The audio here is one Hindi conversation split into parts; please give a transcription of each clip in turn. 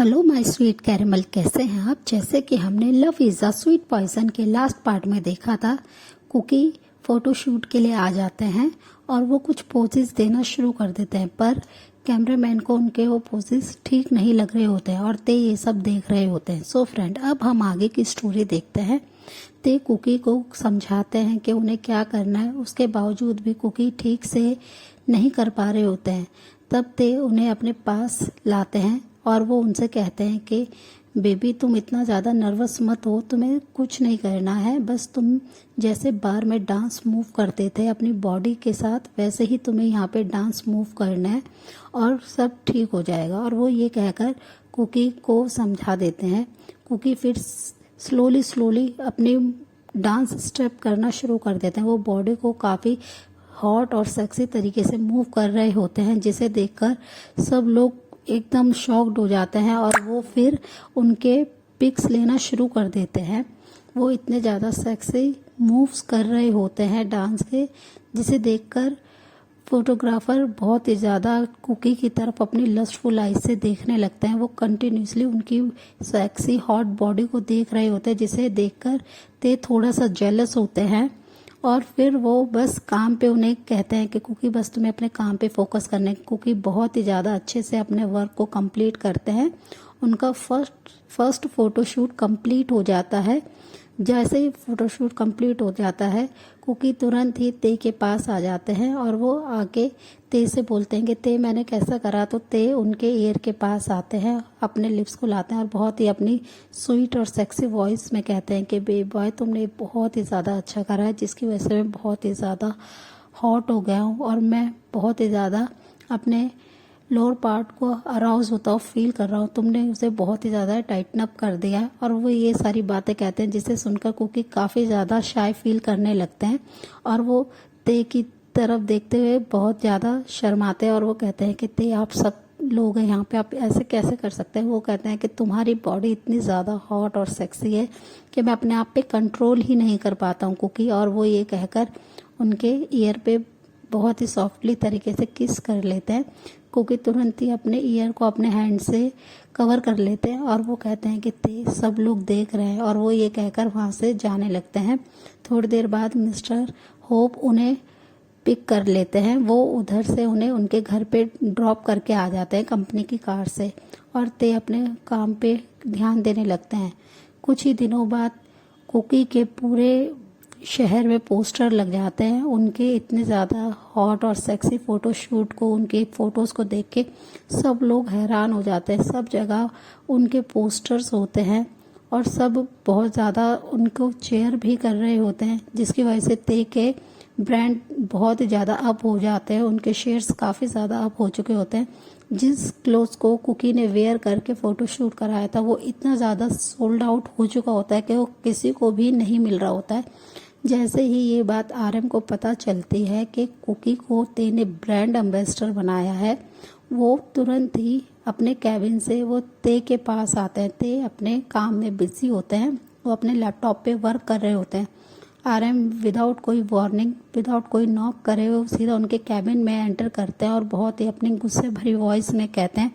हेलो माय स्वीट कैरेमल, कैसे हैं आप। जैसे कि हमने love is a sweet poison के लास्ट पार्ट में देखा था, कुकी फोटोशूट के लिए आ जाते हैं और वो कुछ पोजेस देना शुरू कर देते हैं, पर कैमरामैन को उनके वो पोजेस ठीक नहीं लग रहे होते हैं और ते ये सब देख रहे होते हैं। सो फ्रेंड, अब हम आगे की स्टोरी देखते हैं। ते कुकी को समझाते हैं कि उन्हें क्या करना है, उसके बावजूद भी कुकी ठीक से नहीं कर पा रहे होते हैं। तब ते उन्हें अपने पास लाते हैं और वो उनसे कहते हैं कि बेबी, तुम इतना ज़्यादा नर्वस मत हो, तुम्हें कुछ नहीं करना है, बस तुम जैसे बार में डांस मूव करते थे अपनी बॉडी के साथ, वैसे ही तुम्हें यहाँ पे डांस मूव करना है और सब ठीक हो जाएगा। और वो ये कहकर कुकी को समझा देते हैं। कुकी फिर स्लोली स्लोली अपनी डांस स्टेप करना शुरू कर देते हैं। वो बॉडी को काफ़ी हॉट और सेक्सी तरीके से मूव कर रहे होते हैं, जिसे देखकर सब लोग एकदम शॉक्ड हो जाते हैं और वो फिर उनके पिक्स लेना शुरू कर देते हैं। वो इतने ज़्यादा सेक्सी मूव्स कर रहे होते हैं डांस के, जिसे देखकर फोटोग्राफर बहुत ही ज़्यादा कुकी की तरफ अपनी लस्टफुल आइज से देखने लगते हैं। वो कंटिन्यूसली उनकी सेक्सी हॉट बॉडी को देख रहे होते हैं, जिसे देखकर ते थोड़ा सा जेलस होते हैं और फिर वो बस काम पे उन्हें कहते हैं कि कुकी, बस तुम्हें अपने काम पे फोकस करने। कुकी बहुत ही ज़्यादा अच्छे से अपने वर्क को कंप्लीट करते हैं। उनका फर्स्ट फोटोशूट कंप्लीट हो जाता है। जैसे ही फोटोशूट कंप्लीट हो जाता है, कुकी तुरंत ही ते के पास आ जाते हैं और वो आके ते से बोलते हैं कि ते, मैंने कैसा करा। तो ते उनके ईयर के पास आते हैं, अपने लिप्स को लाते हैं और बहुत ही अपनी स्वीट और सेक्सी वॉइस में कहते हैं कि बेबी बॉय, तुमने बहुत ही ज़्यादा अच्छा करा है, जिसकी वजह से मैं बहुत ही ज़्यादा हॉट हो गया हूँ और मैं बहुत ही ज़्यादा अपने लोअर पार्ट को अराउज होता हुआ फील कर रहा हूँ। तुमने उसे बहुत ही ज़्यादा टाइटन अप कर दिया है। और वो ये सारी बातें कहते हैं, जिसे सुनकर कुकी काफ़ी ज़्यादा शाय फील करने लगते हैं और वो ते की तरफ देखते हुए बहुत ज़्यादा शर्माते हैं और वो कहते हैं कि ते, आप सब लोग हैं यहाँ पे, आप ऐसे कैसे कर सकते हैं। वो कहते हैं कि तुम्हारी बॉडी इतनी ज़्यादा हॉट और सेक्सी है कि मैं अपने आप पे कंट्रोल ही नहीं कर पाता हूँ कुकी। और वो ये कहकर उनके ईयर पे बहुत ही सॉफ्टली तरीके से किस कर लेते हैं। कुकी तुरंत ही अपने ईयर को अपने हैंड से कवर कर लेते हैं और वो कहते हैं कि ते, सब लोग देख रहे हैं। और वो ये कहकर वहाँ से जाने लगते हैं। थोड़ी देर बाद मिस्टर होप उन्हें पिक कर लेते हैं। वो उधर से उन्हें उनके घर पे ड्रॉप करके आ जाते हैं कंपनी की कार से और ते अपने काम पे ध्यान देने लगते हैं। कुछ ही दिनों बाद कुकी के पूरे शहर में पोस्टर लग जाते हैं। उनके इतने ज़्यादा हॉट और सेक्सी फ़ोटोशूट को, उनके फ़ोटोज़ को देख के सब लोग हैरान हो जाते हैं। सब जगह उनके पोस्टर्स होते हैं और सब बहुत ज़्यादा उनको चेयर भी कर रहे होते हैं, जिसकी वजह से ते के ब्रांड बहुत ही ज़्यादा अप हो जाते हैं। उनके शेयर्स काफ़ी ज़्यादा अप हो चुके होते हैं। जिस क्लोथ्स को कुकी ने वेयर करके फ़ोटोशूट कराया था, वो इतना ज़्यादा सोल्ड आउट हो चुका होता है कि वो किसी को भी नहीं मिल रहा होता है। जैसे ही ये बात आरएम को पता चलती है कि कुकी को ते ने ब्रांड एम्बेसडर बनाया है, वो तुरंत ही अपने कैबिन से वो ते के पास आते हैं। ते अपने काम में बिजी होते हैं, वो अपने लैपटॉप पे वर्क कर रहे होते हैं। आरएम विदाउट कोई वार्निंग, विदाउट कोई नॉक करे, वो सीधा उनके कैबिन में एंटर करते हैं और बहुत ही अपनी गुस्से भरी वॉइस में कहते हैं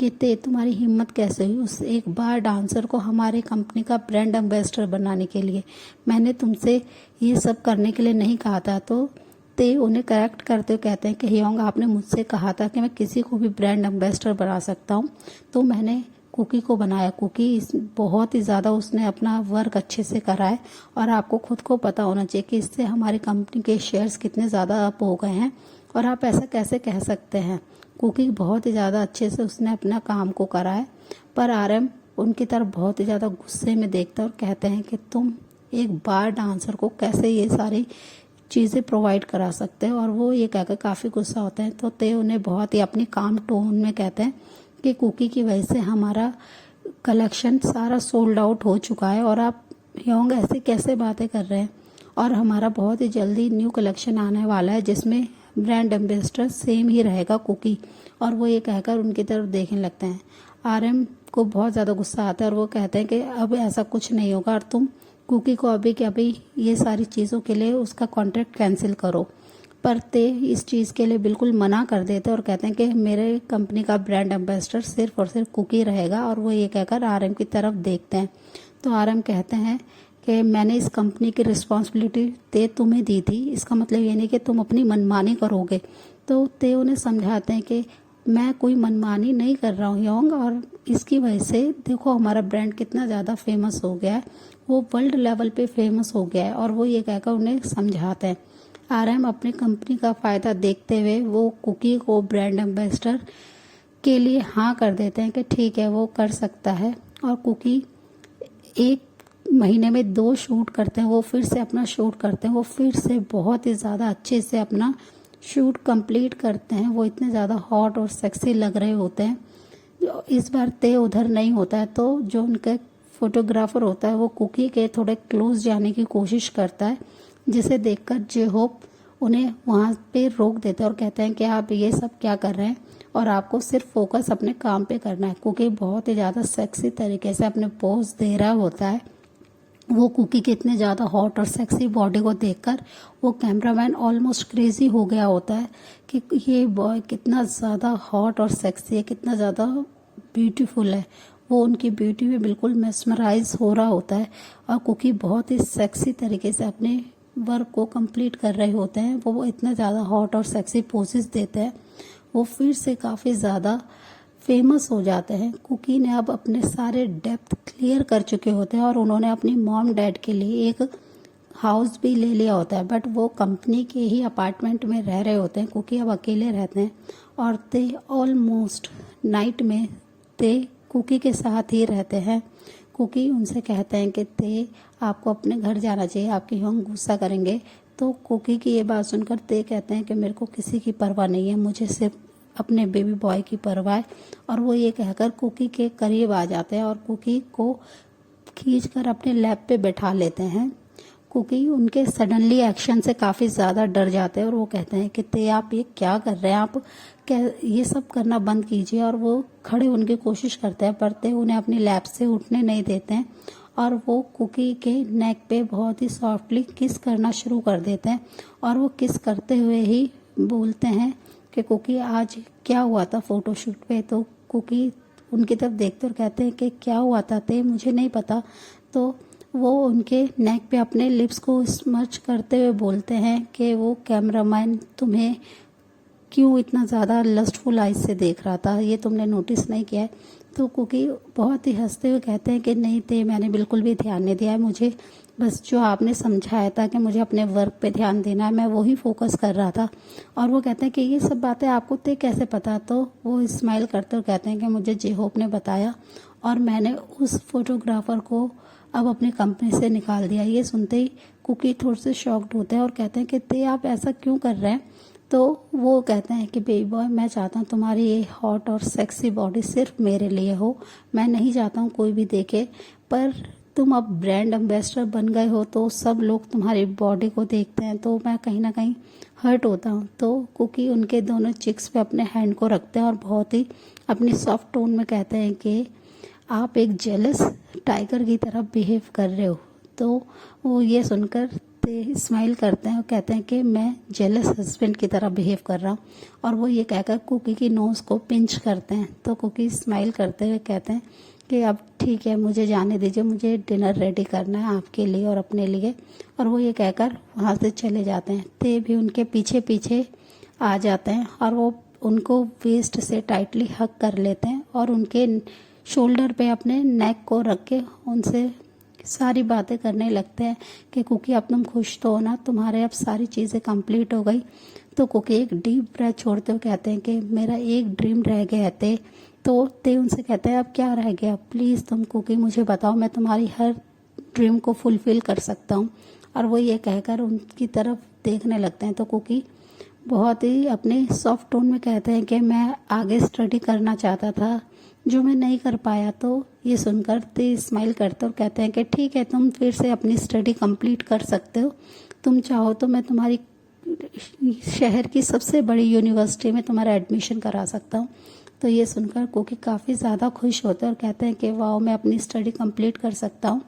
कि ते, तुम्हारी हिम्मत कैसे हुई उस एक बार डांसर को हमारे कंपनी का ब्रांड एम्बेसडर बनाने के लिए। मैंने तुमसे ये सब करने के लिए नहीं कहा था। तो ते उन्हें करेक्ट करते हुए कहते हैं कि ह्योंग, आपने मुझसे कहा था कि मैं किसी को भी ब्रांड एम्बेसडर बना सकता हूँ, तो मैंने कुकी को बनाया। कुकी बहुत ही ज़्यादा उसने अपना वर्क अच्छे से करा है और आपको खुद को पता होना चाहिए कि इससे हमारी कंपनी के शेयर्स कितने ज़्यादा अप हो गए हैं और आप ऐसा कैसे कह सकते हैं। कुकी बहुत ही ज़्यादा अच्छे से उसने अपना काम को करा है, पर आरएम उनकी तरफ बहुत ही ज़्यादा गुस्से में देखता है और कहते हैं कि तुम एक बार डांसर को कैसे ये सारी चीज़ें प्रोवाइड करा सकते हैं। और वो ये कहकर काफ़ी गुस्सा होते हैं। तो ते उन्हें बहुत ही अपनी काम टोन में कहते हैं कि कुकी की वजह से हमारा कलेक्शन सारा सोल्ड आउट हो चुका है और आप ह्योंग ऐसे कैसे बातें कर रहे हैं, और हमारा बहुत ही जल्दी न्यू कलेक्शन आने वाला है जिसमें ब्रांड एम्बेसडर सेम ही रहेगा, कुकी। और वो ये कहकर उनकी तरफ देखने लगते हैं। आरएम को बहुत ज़्यादा गुस्सा आता है और वो कहते हैं कि अब ऐसा कुछ नहीं होगा और तुम कुकी को अभी के अभी ये सारी चीज़ों के लिए उसका कॉन्ट्रैक्ट कैंसिल करो। पर ते इस चीज़ के लिए बिल्कुल मना कर देते और कहते हैं कि मेरे कंपनी का ब्रांड एम्बेसडर सिर्फ और सिर्फ कुकी रहेगा। और वो ये कहकर आरएम की तरफ देखते हैं। तो आरएम कहते हैं कि मैंने इस कंपनी की रिस्पॉन्सिबिलिटी ते तुम्हें दी थी, इसका मतलब ये नहीं कि तुम अपनी मनमानी करोगे। तो ते उन्हें समझाते हैं कि मैं कोई मनमानी नहीं कर रहा हूँ योंग, और इसकी वजह से देखो हमारा ब्रांड कितना ज़्यादा फेमस हो गया है, वो वर्ल्ड लेवल पे फेमस हो गया है। और वो ये कहकर उन्हें समझाते हैं। आरएम अपनी कंपनी का फ़ायदा देखते हुए वो कुकी को ब्रांड एम्बेसडर के लिए हाँ कर देते हैं कि ठीक है वो कर सकता है। और कुकी 1 महीने में 2 शूट करते हैं, वो फिर से अपना शूट करते हैं, वो फिर से बहुत ही ज़्यादा अच्छे से अपना शूट कंप्लीट करते हैं। वो इतने ज़्यादा हॉट और सेक्सी लग रहे होते हैं। इस बार ते उधर नहीं होता है, तो जो उनका फोटोग्राफर होता है वो कुकी के थोड़े क्लोज जाने की कोशिश करता है, जिसे देखकर जे होप उन्हें वहाँ पे रोक देते हैं और कहते हैं कि आप ये सब क्या कर रहे हैं और आपको सिर्फ फोकस अपने काम पे करना है। कुकी बहुत ही ज़्यादा सेक्सी तरीके से अपने पोज दे रहा होता है। वो कुकी के इतने ज़्यादा हॉट और सेक्सी बॉडी को देखकर वो कैमरामैन ऑलमोस्ट क्रेजी हो गया होता है कि ये बॉय कितना ज़्यादा हॉट और सेक्सी है, कितना ज़्यादा ब्यूटीफुल है। वो उनकी ब्यूटी में बिल्कुल मेस्मराइज हो रहा होता है। और कुकी बहुत ही सेक्सी तरीके से अपने वर्क को कंप्लीट कर रहे होते हैं। वो इतना ज़्यादा हॉट और सेक्सी पोजेस देते हैं, वो फिर से काफ़ी ज़्यादा फेमस हो जाते हैं। कुकी ने अब अपने सारे डेप्थ क्लियर कर चुके होते हैं और उन्होंने अपनी मॉम डैड के लिए एक हाउस भी ले लिया होता है, बट वो कंपनी के ही अपार्टमेंट में रह रहे होते हैं। कुकी अब अकेले रहते हैं और ते ऑलमोस्ट नाइट में ते कुकी के साथ ही रहते हैं। कुकी उनसे कहते हैं कि ते आपको अपने घर जाना चाहिए, आपके योंग गुस्सा करेंगे। तो कुकी की ये बात सुनकर ते कहते हैं कि मेरे को किसी की परवाह नहीं है, मुझे सिर्फ अपने बेबी बॉय की परवाह है। और वो ये कहकर कुकी के करीब आ जाते हैं और कुकी को खींचकर अपने लैप पे बैठा लेते हैं। कुकी उनके सडनली एक्शन से काफ़ी ज़्यादा डर जाते हैं और वो कहते हैं कि ते आप ये क्या कर रहे हैं, आप क्या ये सब करना बंद कीजिए। और वो खड़े होने की कोशिश करते हैं पर ते उन्हें अपनी लैप से उठने नहीं देते हैं और वो कुकी के नेक पे बहुत ही सॉफ्टली किस करना शुरू कर देते हैं। और वो किस करते हुए ही बोलते हैं कि कुकी आज क्या हुआ था फोटोशूट पे। तो कुकी उनकी तरफ देखते और कहते हैं कि क्या हुआ था ते, मुझे नहीं पता। तो वो उनके नेक पे अपने लिप्स को स्मच करते हुए बोलते हैं कि वो कैमरामैन तुम्हें क्यों इतना ज़्यादा लस्टफुल आइज से देख रहा था, ये तुमने नोटिस नहीं किया है। तो कुकी बहुत ही हंसते हुए कहते हैं कि नहीं थे, मैंने बिल्कुल भी ध्यान नहीं दिया है, मुझे बस जो आपने समझाया था कि मुझे अपने वर्क पे ध्यान देना है, मैं वही फोकस कर रहा था। और वो कहते हैं कि ये सब बातें आपको ते कैसे पता। तो वो स्माइल करते हुए कहते हैं कि मुझे जे होप ने बताया और मैंने उस फोटोग्राफर को अब अपनी कंपनी से निकाल दिया। ये सुनते ही कुकी थोड़े से शॉक्ड होते हैं और कहते हैं कि ते आप ऐसा क्यों कर रहे हैं। तो वो कहते हैं कि बेबी बॉय मैं चाहता हूँ तुम्हारी ये हॉट और सेक्सी बॉडी सिर्फ मेरे लिए हो, मैं नहीं चाहता हूँ कोई भी देखे। पर तुम अब ब्रांड एम्बेसडर बन गए हो तो सब लोग तुम्हारी बॉडी को देखते हैं, तो मैं कहीं ना कहीं हर्ट होता हूँ। तो कुकी उनके दोनों चिक्स पे अपने हैंड को रखते हैं और बहुत ही अपनी सॉफ्ट टोन में कहते हैं कि आप एक जेलस टाइगर की तरह बिहेव कर रहे हो। तो वो ये सुनकर ते स्माइल करते हैं और कहते हैं कि मैं जेलस हस्बैंड की तरह बिहेव कर रहा हूँ। और वो ये कहकर कुकी की नोज़ को पिंच करते हैं। तो कुकी स्माइल करते हुए कहते हैं कि अब ठीक है, मुझे जाने दीजिए, मुझे डिनर रेडी करना है आपके लिए और अपने लिए। और वो ये कहकर वहाँ से चले जाते हैं। ते भी उनके पीछे पीछे आ जाते हैं और वो उनको वेस्ट से टाइटली हग कर लेते हैं और उनके शोल्डर पे अपने नेक को रख के उनसे सारी बातें करने लगते हैं कि कुकी अब तुम खुश तो हो ना, तुम्हारे अब सारी चीज़ें कंप्लीट हो गई। तो कुकी एक डीप ब्रेथ छोड़ते हुए कहते हैं कि मेरा एक ड्रीम रह गया है ते। तो ते उनसे कहते हैं अब क्या रह गया, प्लीज़ तुम कुकी मुझे बताओ, मैं तुम्हारी हर ड्रीम को फुलफिल कर सकता हूँ। और वो ये कहकर उनकी तरफ देखने लगते हैं। तो कुकी बहुत ही अपने सॉफ्ट टोन में कहते हैं कि मैं आगे स्टडी करना चाहता था जो मैं नहीं कर पाया। तो ये सुनकर ते स्माइल करते और कहते हैं कि ठीक है, तुम फिर से अपनी स्टडी कंप्लीट कर सकते हो, तुम चाहो तो मैं तुम्हारी शहर की सबसे बड़ी यूनिवर्सिटी में तुम्हारा एडमिशन करा सकता हूँ। तो ये सुनकर कुकी काफ़ी ज़्यादा खुश होते हैं और कहते हैं कि वाह, मैं अपनी स्टडी कंप्लीट कर सकता हूँ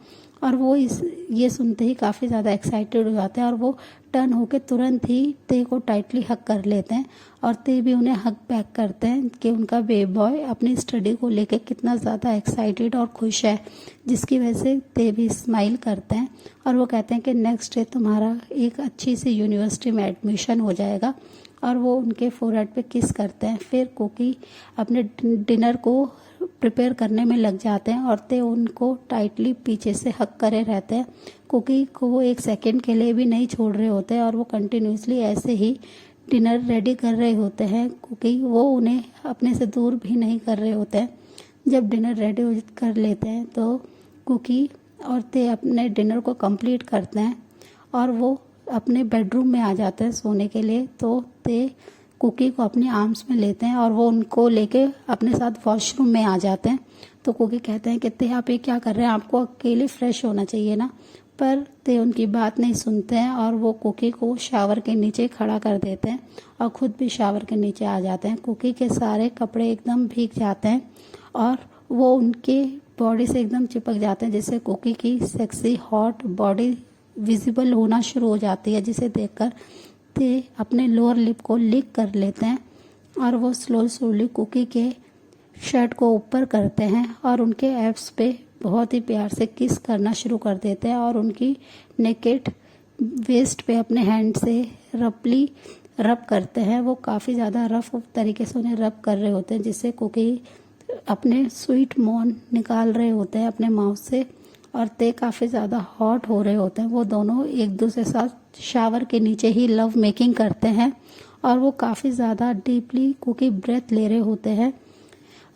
और वो ये सुनते ही काफ़ी ज़्यादा एक्साइटेड हो जाते हैं और वो टर्न होके तुरंत ही ते को टाइटली हग कर लेते हैं और ते भी उन्हें हग बैक करते हैं कि उनका बेबी बॉय अपनी स्टडी को लेके कितना ज़्यादा एक्साइटेड और खुश है, जिसकी वजह से ते भी स्माइल करते हैं और वो कहते हैं कि नेक्स्ट डे तुम्हारा एक अच्छी सी यूनिवर्सिटी में एडमिशन हो जाएगा और वो उनके फोरहेड पे किस करते हैं। फिर कुकी अपने डिनर को प्रिपेयर करने में लग जाते हैं और ते उनको टाइटली पीछे से हक करे रहते हैं। कुकी को वो एक सेकंड के लिए भी नहीं छोड़ रहे होते हैं और वो कंटिन्यूसली ऐसे ही डिनर रेडी कर रहे होते हैं। कुकी वो उन्हें अपने से दूर भी नहीं कर रहे होते हैं। जब डिनर रेडी कर लेते हैं तो कुकी और ते अपने डिनर को कंप्लीट करते हैं और वो अपने बेडरूम में आ जाते हैं सोने के लिए। तो ते कुकी को अपनी आर्म्स में लेते हैं और वो उनको लेके अपने साथ वॉशरूम में आ जाते हैं। तो कुकी कहते हैं कि ते आप ये क्या कर रहे हैं, आपको अकेले फ्रेश होना चाहिए ना। पर ते उनकी बात नहीं सुनते हैं और वो कुकी को शावर के नीचे खड़ा कर देते हैं और खुद भी शावर के नीचे आ जाते हैं। कुकी के सारे कपड़े एकदम भीग जाते हैं और वो उनके बॉडी से एकदम चिपक जाते हैं, जिससे कुकी की सेक्सी हॉट बॉडी विजिबल होना शुरू हो जाती है, जिसे देखकर ते अपने लोअर लिप को लिक कर लेते हैं और वो स्लोली कुकी के शर्ट को ऊपर करते हैं और उनके एब्स पे बहुत ही प्यार से किस करना शुरू कर देते हैं और उनकी नेकेड वेस्ट पे अपने हैंड से रफली रब करते हैं। वो काफ़ी ज़्यादा रफ तरीके से उन्हें रब कर रहे होते हैं, जिससे कुकी अपने स्वीट मौन निकाल रहे होते हैं अपने माउथ से और ते काफ़ी ज़्यादा हॉट हो रहे होते हैं। वो दोनों एक दूसरे के साथ शावर के नीचे ही लव मेकिंग करते हैं और वो काफ़ी ज़्यादा डीपली कुकी ब्रेथ ले रहे होते हैं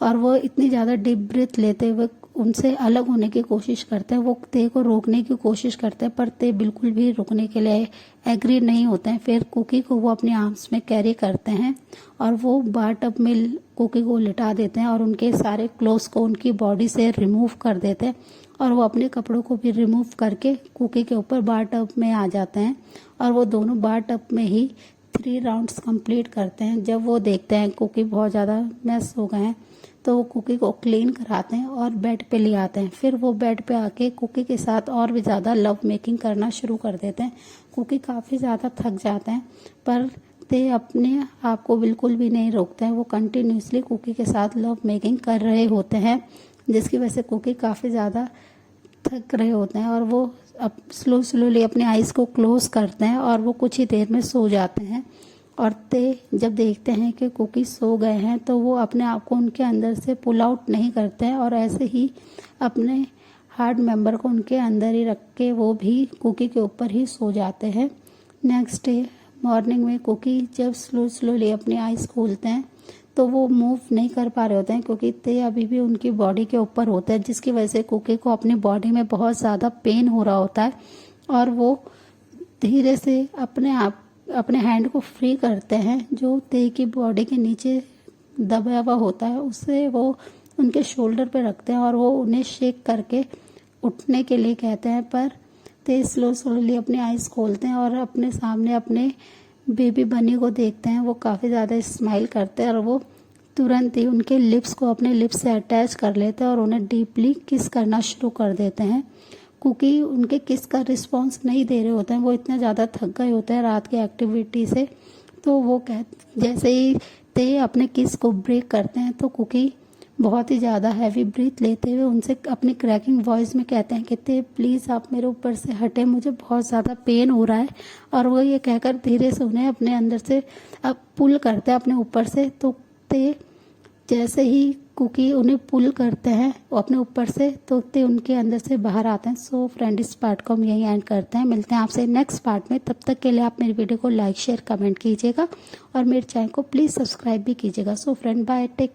और वो इतनी ज़्यादा डीप ब्रेथ लेते हुए उनसे अलग होने की कोशिश करते हैं। वो ते को रोकने की कोशिश करते हैं पर ते बिल्कुल भी रुकने के लिए एग्री नहीं होते हैं। फिर कुकी को वो अपने आर्म्स में कैरी करते हैं और वो बाथटब में कुकी को लिटा देते हैं और उनके सारे क्लोथ्स को उनकी बॉडी से रिमूव कर देते हैं और वो अपने कपड़ों को भी रिमूव करके कुकी के ऊपर बाथटब में आ जाते हैं और वो दोनों बाथटब में ही 3 राउंड्स कंप्लीट करते हैं। जब वो देखते हैं कुकी बहुत ज़्यादा मैस हो गए हैं तो वो कुकी को क्लीन कराते हैं और बेड पे ले आते हैं। फिर वो बेड पे आके कुकी के साथ और भी ज़्यादा लव मेकिंग करना शुरू कर देते हैं। कुकी काफ़ी ज़्यादा थक जाते हैं पर ते अपने आप को बिल्कुल भी नहीं रोकते हैं। वो कंटिन्यूसली कुकी के साथ लव मेकिंग कर रहे होते हैं, जिसकी वजह से कुकी काफ़ी ज़्यादा थक रहे होते हैं और वो अब स्लोली अपने आइज़ को क्लोज करते हैं और वो कुछ ही देर में सो जाते हैं। और ते जब देखते हैं कि कुकी सो गए हैं तो वो अपने आप को उनके अंदर से पुल आउट नहीं करते हैं और ऐसे ही अपने हार्ड मेंबर को उनके अंदर ही रख के वो भी कुकी के ऊपर ही सो जाते हैं। नेक्स्ट डे मॉर्निंग में कुकी जब स्लोली अपनी आइज़ खोलते हैं तो वो मूव नहीं कर पा रहे होते हैं क्योंकि ते अभी भी उनकी बॉडी के ऊपर होते हैं, जिसकी वजह से कुकी को अपनी बॉडी में बहुत ज़्यादा पेन हो रहा होता है और वो धीरे से अपने हैंड को फ्री करते हैं जो ते की बॉडी के नीचे दबा हुआ होता है, उससे वो उनके शोल्डर पे रखते हैं और वो उन्हें शेक करके उठने के लिए कहते हैं। पर ते स्लोली अपनी आइज़ खोलते हैं और अपने सामने अपने बेबी बनी को देखते हैं। वो काफ़ी ज़्यादा स्माइल करते हैं और वो तुरंत ही उनके लिप्स को अपने लिप्स से अटैच कर लेते हैं और उन्हें डीपली किस करना शुरू कर देते हैं। कुकी उनके किस का रिस्पॉन्स नहीं दे रहे होते हैं, वो इतना ज़्यादा थक गए होते हैं रात की एक्टिविटी से। तो वो जैसे ही ते अपने किस को ब्रेक करते हैं तो कुकी बहुत ही ज़्यादा हैवी ब्रीथ लेते हुए उनसे अपनी क्रैकिंग वॉइस में कहते हैं कि ते प्लीज़ आप मेरे ऊपर से हटे, मुझे बहुत ज़्यादा पेन हो रहा है। और वो ये कहकर धीरे से उन्हें अपने अंदर से अब पुल करते हैं अपने ऊपर से। तो ते जैसे ही कुकी उन्हें पुल करते हैं अपने ऊपर से तो ते उनके अंदर से बाहर आते हैं। सो फ्रेंड इस पार्ट को हम यहीं एंड करते हैं। मिलते हैं आपसे नेक्स्ट पार्ट में। तब तक के लिए आप मेरी वीडियो को लाइक शेयर कमेंट कीजिएगा और मेरे चैनल को प्लीज़ सब्सक्राइब भी कीजिएगा। So friend bye, take